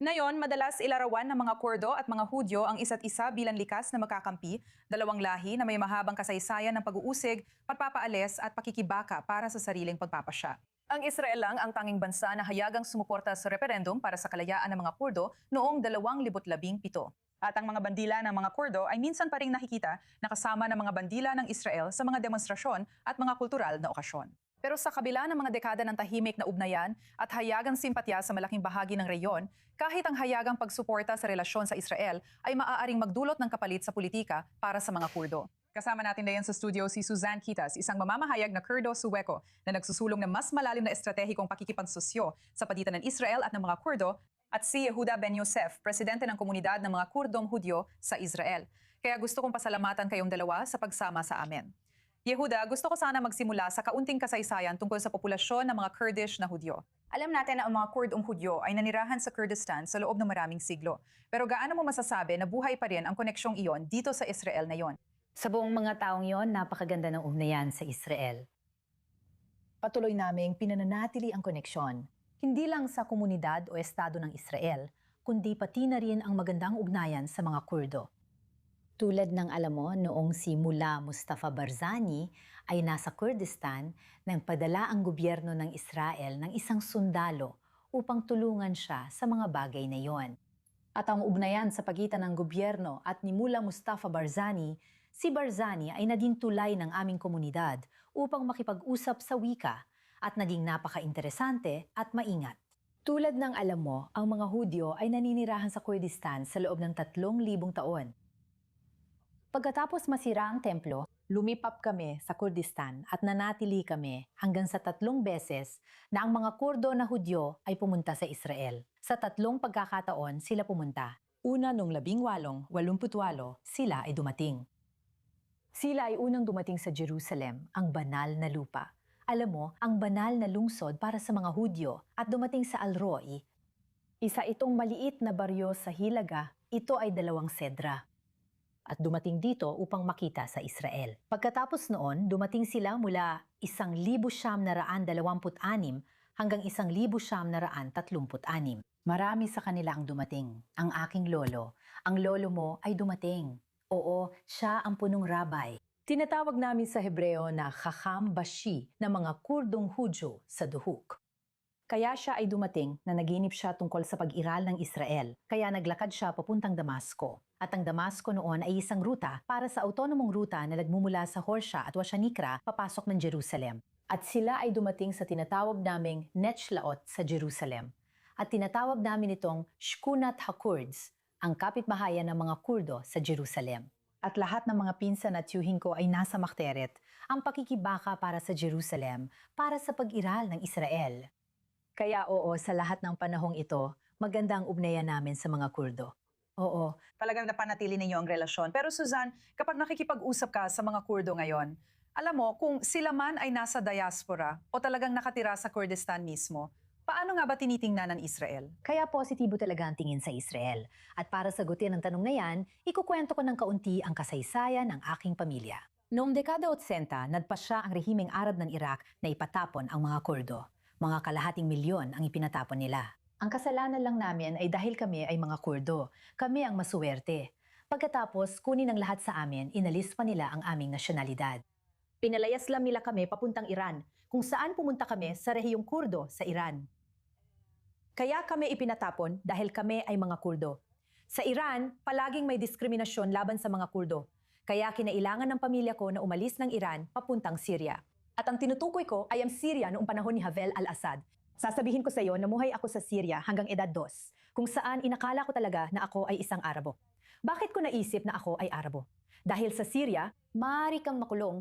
Ngayon, madalas ilarawan ng mga Kurdo at mga Hudyo ang isa't isa bilang likas na magkakampi, dalawang lahi na may mahabang kasaysayan ng pag-uusig, pagpapaalis at pakikibaka para sa sariling pagpapasya. Ang Israel lang ang tanging bansa na hayagang sumuporta sa referendum para sa kalayaan ng mga Kurdo noong 2017. At ang mga bandila ng mga Kurdo ay minsan pa ring nakikita na kasama ng mga bandila ng Israel sa mga demonstrasyon at mga kultural na okasyon. Pero sa kabila ng mga dekada ng tahimik na ugnayan at hayagang simpatya sa malaking bahagi ng reyon, kahit ang hayagang pagsuporta sa relasyon sa Israel ay maaaring magdulot ng kapalit sa politika para sa mga Kurdo. Kasama natin ngayon sa studio si Suzanne Kitas, isang mamamahayag na Kurdo-Sueco na nagsusulong ng mas malalim na estratehikong pakikipagsosyo sa pagitan ng Israel at ng mga Kurdo, at si Yehuda Ben Yosef, presidente ng komunidad ng mga Kurdong Hudyo sa Israel. Kaya gusto kong pasalamatan kayong dalawa sa pagsama sa amin. Yehuda, gusto ko sana magsimula sa kaunting kasaysayan tungkol sa populasyon ng mga Kurdish na Hudyo. Alam natin na ang mga Kurdong Hudyo ay nanirahan sa Kurdistan sa loob ng maraming siglo. Pero gaano mo masasabi na buhay pa rin ang koneksyong iyon dito sa Israel na iyon? Sa buong mga taong yon, napakaganda ng ugnayan sa Israel. Patuloy naming pinananatili ang koneksyon, hindi lang sa komunidad o estado ng Israel, kundi pati na rin ang magandang ugnayan sa mga Kurdo. Tulad ng alam mo, noong si Mullah Mustafa Barzani ay nasa Kurdistan nang padala ang gobyerno ng Israel ng isang sundalo upang tulungan siya sa mga bagay na yon. At ang ugnayan sa pagitan ng gobyerno at ni Mullah Mustafa Barzani, si Barzani ay naging tulay ng aming komunidad upang makipag-usap sa wika at naging napaka-interesante at maingat. Tulad ng alam mo, ang mga Hudyo ay naninirahan sa Kurdistan sa loob ng 3,000 taon. Pagkatapos masira ang templo, lumipap kami sa Kurdistan at nanatili kami hanggang sa 3 beses na ang mga Kurdo na Hudyo ay pumunta sa Israel. Sa 3 pagkakataon sila pumunta. Una noong 1888, sila ay dumating. Sila ay unang dumating sa Jerusalem, ang banal na lupa. Alam mo, ang banal na lungsod para sa mga Hudyo at dumating sa Al-Roi. Isa itong maliit na baryo sa Hilaga, ito ay 2 sedra. At dumating dito upang makita sa Israel. Pagkatapos noon, dumating sila mula 1,926 hanggang 1,936. Marami sa kanila ang dumating. Ang aking lolo. Ang lolo mo ay dumating. Oo, siya ang punong rabay. Tinatawag namin sa Hebreo na Chacham Bashi na mga Kurdong Hudyo sa Duhuk. Kaya siya ay dumating na naginip siya tungkol sa pag-iral ng Israel. Kaya naglakad siya papuntang Damasco. At ang Damasco noon ay isang ruta para sa autonomong ruta na nagmumula sa Horsha at Washanikra papasok ng Jerusalem. At sila ay dumating sa tinatawag naming Netchlaot sa Jerusalem. At tinatawag namin itong Shkunat HaKurds, ang kapitbahayan ng mga Kurdo sa Jerusalem. At lahat ng mga pinsan at tiyuhin ko ay nasa Makteret, ang pakikibaka para sa Jerusalem, para sa pag-iral ng Israel. Kaya oo, sa lahat ng panahong ito, maganda ang ugnayan namin sa mga Kurdo. Oo. Talagang napanatili ninyo ang relasyon. Pero Suzanne, kapag nakikipag-usap ka sa mga Kurdo ngayon, alam mo, kung sila man ay nasa diaspora o talagang nakatira sa Kurdistan mismo, paano nga ba tinitingnan ng Israel? Kaya positibo talaga ang tingin sa Israel. At para sagutin ang tanong na yan, ikukwento ko ng kaunti ang kasaysayan ng aking pamilya. Noong dekada 80, nagpasya ang rehimeng Arab ng Iraq na ipatapon ang mga Kurdo. Mga kalahating milyon ang ipinatapon nila. Ang kasalanan lang namin ay dahil kami ay mga Kurdo. Kami ang masuwerte. Pagkatapos, kunin ang lahat sa amin, inalis pa nila ang aming nasyonalidad. Pinalayas lang nila kami papuntang Iran, kung saan pumunta kami sa rehiyong Kurdo sa Iran. Kaya kami ipinatapon dahil kami ay mga Kurdo. Sa Iran, palaging may diskriminasyon laban sa mga Kurdo. Kaya kinailangan ng pamilya ko na umalis ng Iran papuntang Syria. At ang tinutukoy ko ay ang Syria noong panahon ni Havel al-Assad. Sasabihin ko sa iyo, namuhay ako sa Syria hanggang edad 2, kung saan inakala ko talaga na ako ay isang Arabo. Bakit ko naisip na ako ay Arabo? Dahil sa Syria, maaari kang makulong,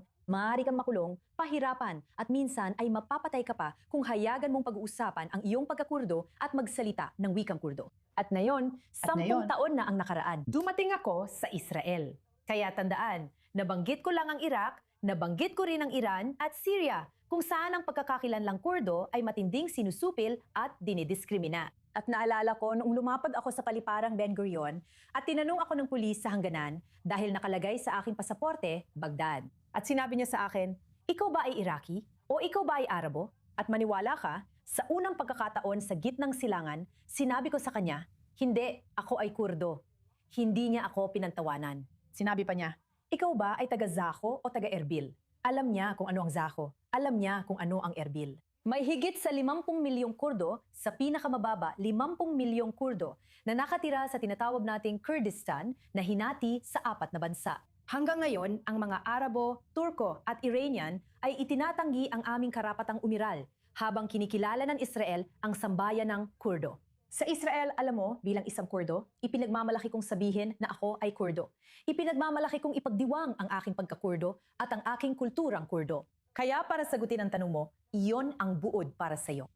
pahirapan, at minsan ay mapapatay ka pa kung hayagan mong pag-uusapan ang iyong pagkakurdo at magsalita ng wikang Kurdo. At ngayon, 10 taon na ang nakaraan. Dumating ako sa Israel. Kaya tandaan, nabanggit ko lang ang Iraq, nabanggit ko rin ang Iran at Syria, kung saan ang pagkakakilanlang Kurdo ay matinding sinusupil at dinidiskrimina. At naalala ko noong lumapad ako sa paliparang Ben Gurion at tinanong ako ng pulis sa hangganan dahil nakalagay sa aking pasaporte, Baghdad. At sinabi niya sa akin, ikaw ba ay Iraqi o ikaw ba ay Arabo? At maniwala ka, sa unang pagkakataon sa gitnang silangan, sinabi ko sa kanya, Hindi, ako ay Kurdo. Hindi niya ako pinantawanan. Sinabi pa niya, ikaw ba ay taga Zaho o taga Erbil? Alam niya kung ano ang Zaho. Alam niya kung ano ang Erbil. May higit sa 50 milyong Kurdo, sa pinakamababa 50 milyong Kurdo, na nakatira sa tinatawag nating Kurdistan na hinati sa 4 na bansa. Hanggang ngayon, ang mga Arabo, Turko at Iranian ay itinatanggi ang aming karapatang umiral habang kinikilala ng Israel ang sambayan ng Kurdo. Sa Israel, alam mo, bilang isang Kurdo, ipinagmamalaki kong sabihin na ako ay Kurdo. Ipinagmamalaki kong ipagdiwang ang aking pagka-Kurdo at ang aking kulturang Kurdo. Kaya para sagutin ang tanong mo, iyon ang buod para sa iyo.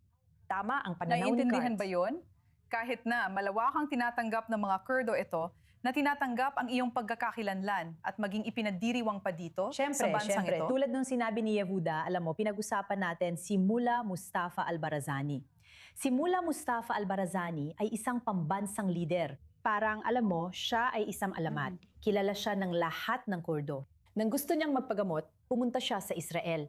Tama ang pananaw ni Naiintindihan Kart. ba yon? Kahit na malawakang tinatanggap ng mga Kurdo ito, na tinatanggap ang iyong pagkakakilanlan at maging ipinadiriwang pa dito sa bansang ito? Tulad nung sinabi ni Yehuda, alam mo, pinag-usapan natin si Mullah Mustafa al-Barazani. Si Mullah Mustafa al-Barazani ay isang pambansang lider. Parang, alam mo, siya ay isang alamat. Kilala siya ng lahat ng Kurdo. Nang gusto niyang magpagamot, pumunta siya sa Israel.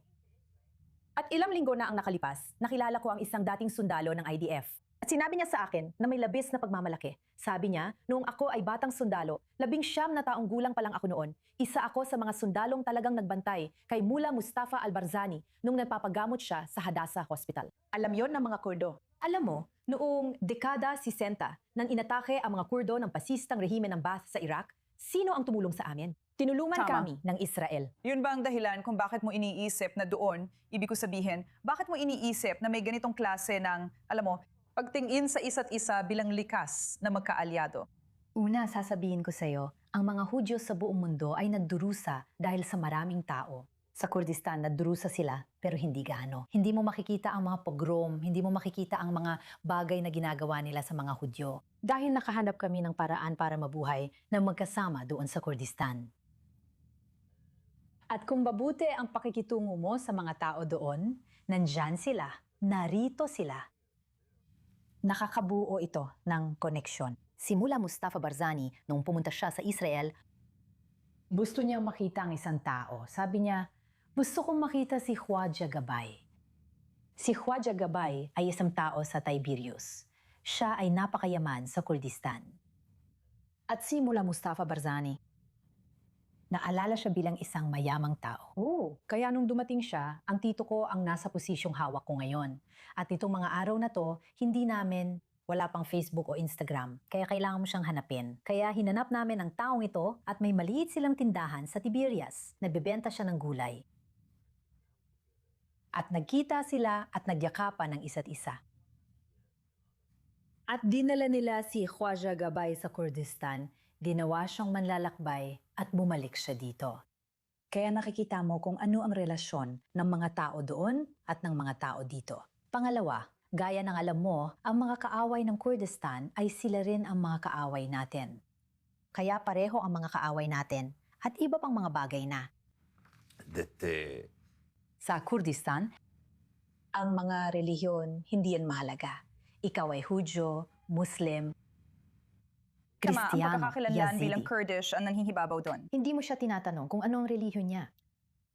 At ilang linggo na ang nakalipas, nakilala ko ang isang dating sundalo ng IDF. At sinabi niya sa akin na may labis na pagmamalaki. Sabi niya, noong ako ay batang sundalo, 19 na taong gulang pa lang ako noon, isa ako sa mga sundalong talagang nagbantay kay Mullah Mustafa al-Barzani nung nagpapagamot siya sa Hadassah Hospital. Alam yon ng mga Kurdo. Alam mo, noong dekada 60, nang inatake ang mga Kurdo ng pasistang rehimen ng Baath sa Iraq, sino ang tumulong sa amin? Tinulungan Tama. kami ng Israel. Yun ba ang dahilan kung bakit mo iniisip na doon, ibig ko sabihin, bakit mo iniisip na may ganitong klase ng, alam mo, pagtingin sa isa't isa bilang likas na magkaalyado? Una, sasabihin ko sa'yo, ang mga Hudyo sa buong mundo ay nagdurusa dahil sa maraming tao. Sa Kurdistan, nagdurusa sila, pero hindi gaano. Hindi mo makikita ang mga pogrom, hindi mo makikita ang mga bagay na ginagawa nila sa mga Hudyo. Dahil nakahanap kami ng paraan para mabuhay na magkasama doon sa Kurdistan. At kung mabuti ang pakikitungo mo sa mga tao doon, nandyan sila, narito sila. Nakakabuo ito ng koneksyon. Si Mullah Mustafa Barzani, nung pumunta siya sa Israel, gusto niya makita ang isang tao. Sabi niya, gusto kong makita si Khwaja Gabay. Si Khwaja Gabay ay isang tao sa Tiberias. Siya ay napakayaman sa Kurdistan. At si Mullah Mustafa Barzani, naalala siya bilang isang mayamang tao. Kaya nung dumating siya, ang tito ko ang nasa posisyong hawak ko ngayon. At itong mga araw na to, wala pang Facebook o Instagram. Kaya kailangan mo siyang hanapin. Kaya hinanap namin ang taong ito at may maliit silang tindahan sa Tiberias. Nagbebenta siya ng gulay. At nagkita sila at nagyakapan ng isa't isa. At dinala nila si Khwaja Gabay sa Kurdistan, ginawa siyang manlalakbay at bumalik siya dito. Kaya nakikita mo kung ano ang relasyon ng mga tao doon at ng mga tao dito. Pangalawa, gaya ng alam mo, ang mga kaaway ng Kurdistan ay sila rin ang mga kaaway natin. Kaya pareho ang mga kaaway natin at iba pang mga bagay na. Sa Kurdistan, ang mga relihiyon hindi yan mahalaga. Ikaw ay Hudyo, Muslim, Tama, ang Kristiyano, pagkakakilanlan Yazidi. bilang Kurdish ang nanghihibabaw doon. Hindi mo siya tinatanong kung ano ang relihiyon niya.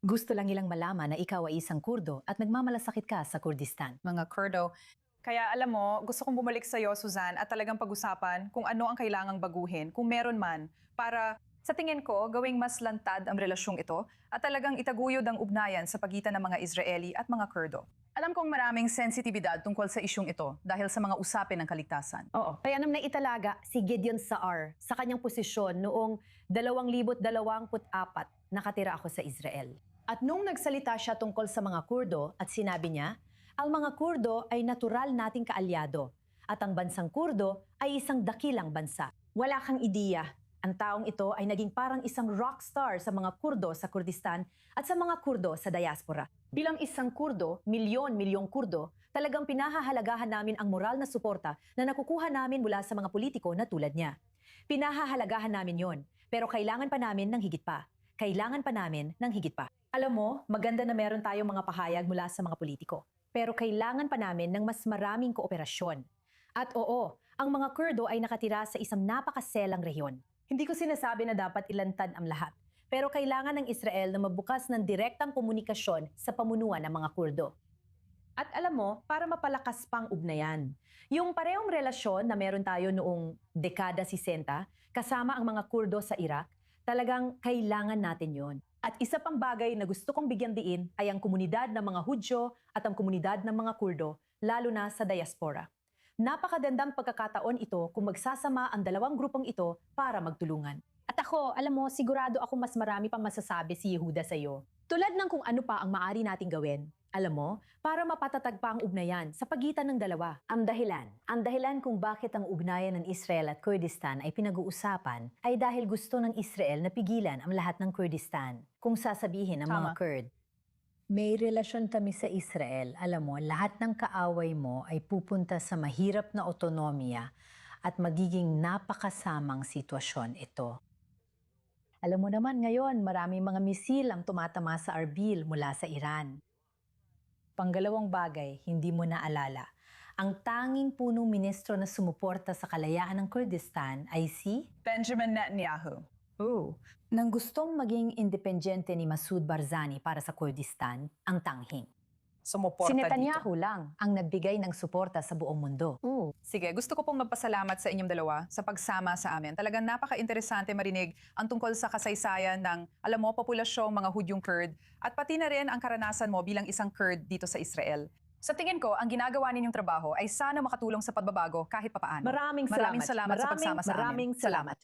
Gusto lang nilang malaman na ikaw ay isang Kurdo at nagmamalasakit ka sa Kurdistan. Mga Kurdo. Kaya alam mo, gusto kong bumalik sa iyo, Suzanne, at talagang pag-usapan kung ano ang kailangang baguhin, kung meron man, para sa tingin ko, gawing mas lantad ang relasyong ito at talagang itaguyod ang ugnayan sa pagitan ng mga Israeli at mga Kurdo. Alam kong maraming sensitibidad tungkol sa isyong ito dahil sa mga usapin ng kaligtasan. Oo. Kaya nang naitalaga si Gideon Saar sa kanyang posisyon noong 2024, nakatira ako sa Israel. At nung nagsalita siya tungkol sa mga Kurdo at sinabi niya, ang mga Kurdo ay natural nating kaalyado at ang bansang Kurdo ay isang dakilang bansa. Wala kang ideya. Ang taong ito ay naging parang isang rockstar sa mga Kurdo sa Kurdistan at sa mga Kurdo sa diaspora. Bilang isang Kurdo, milyon-milyong Kurdo, talagang pinahahalagahan namin ang moral na suporta na nakukuha namin mula sa mga politiko na tulad niya. Pinahahalagahan namin yon, pero kailangan pa namin ng higit pa. Kailangan pa namin ng higit pa. Alam mo, maganda na meron tayong mga pahayag mula sa mga politiko. Pero kailangan pa namin ng mas maraming kooperasyon. At oo, ang mga Kurdo ay nakatira sa isang napakaselang rehiyon. Hindi ko sinasabi na dapat ilantad ang lahat. Pero kailangan ng Israel na mabukas ng direktang komunikasyon sa pamunuan ng mga Kurdo. At alam mo, para mapalakas pang ugnayan. Yung parehong relasyon na meron tayo noong dekada 60, kasama ang mga Kurdo sa Iraq, talagang kailangan natin yon. At isa pang bagay na gusto kong bigyan diin ay ang komunidad ng mga Hudyo at ang komunidad ng mga Kurdo, lalo na sa diaspora. Napakagandang pagkakataon ito kung magsasama ang dalawang grupong ito para magtulungan. At ako, alam mo, sigurado ako mas marami pang masasabi si Yehuda sa iyo. Tulad ng kung ano pa ang maari nating gawin. Alam mo, para mapatatag pa ang ugnayan sa pagitan ng dalawa. Ang dahilan kung bakit ang ugnayan ng Israel at Kurdistan ay pinag-uusapan ay dahil gusto ng Israel na pigilan ang lahat ng Kurdistan. Kung sasabihin ng mga Tama. Kurd, may relasyon kami sa Israel. Alam mo, lahat ng kaaway mo ay pupunta sa mahirap na otonomiya at magiging napakasamang sitwasyon ito. Alam mo naman ngayon, maraming mga misil ang tumatama sa Arbil mula sa Iran. Panggalawang bagay, hindi mo naalala. Ang tanging punong ministro na sumuporta sa kalayaan ng Kurdistan ay si Benjamin Netanyahu. nang gustong maging independyente ni Masoud Barzani para sa Kurdistan, ang tanghing. Sumuporta Si Netanyahu lang ang nagbigay ng suporta sa buong mundo. Sige, gusto ko pong magpasalamat sa inyong dalawa sa pagsama sa amin. Talagang napaka-interesante marinig ang tungkol sa kasaysayan ng, alam mo, populasyong mga Hudyong Kurd at pati na rin ang karanasan mo bilang isang Kurd dito sa Israel. Sa tingin ko, ang ginagawa ninyong trabaho ay sana makatulong sa pagbabago kahit papaano. Maraming Maraming salamat. salamat sa pagsama sa amin. Maraming salamat.